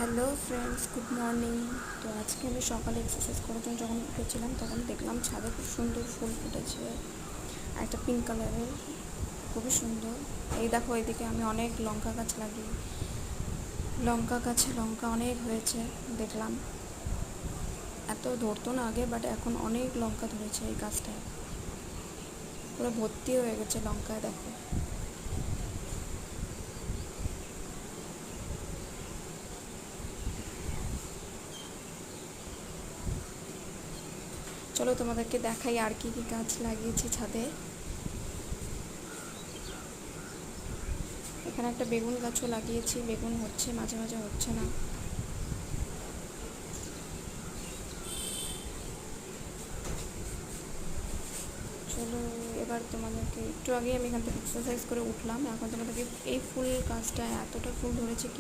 Hello friends, good morning. তো আজকে আমি সকালে এক্সারসাইজ করার জন্য যখন উঠেছিলাম তখন দেখলাম ছাদে খুব সুন্দর ফুল ফুটেছে, একটা পিঙ্ক কালারের, খুবই সুন্দর। এই দেখো, এদিকে আমি অনেক লঙ্কা গাছ লাগিয়ে, লঙ্কা গাছে লঙ্কা অনেক হয়েছে দেখলাম। এত ধরতো না আগে, বাট এখন অনেক লঙ্কা ধরেছে এই গাছটায়, পুরো ভর্তি হয়ে গেছে লঙ্কায়। দেখো, চলো তোমাদেরকে দেখাই আর কি কি গাছ লাগিয়েছি ছাদে। এখানে একটা বেগুন গাছও লাগিয়েছি, বেগুন হচ্ছে, মাঝে মাঝে হচ্ছে না। চলো, এবার তোমাদেরকে একটু আগে আমি এখান থেকে এক্সারসাইজ করে উঠলাম, এখন তোমাদেরকে এই ফুল গাছটায় এতটা ফুল ধরেছে কি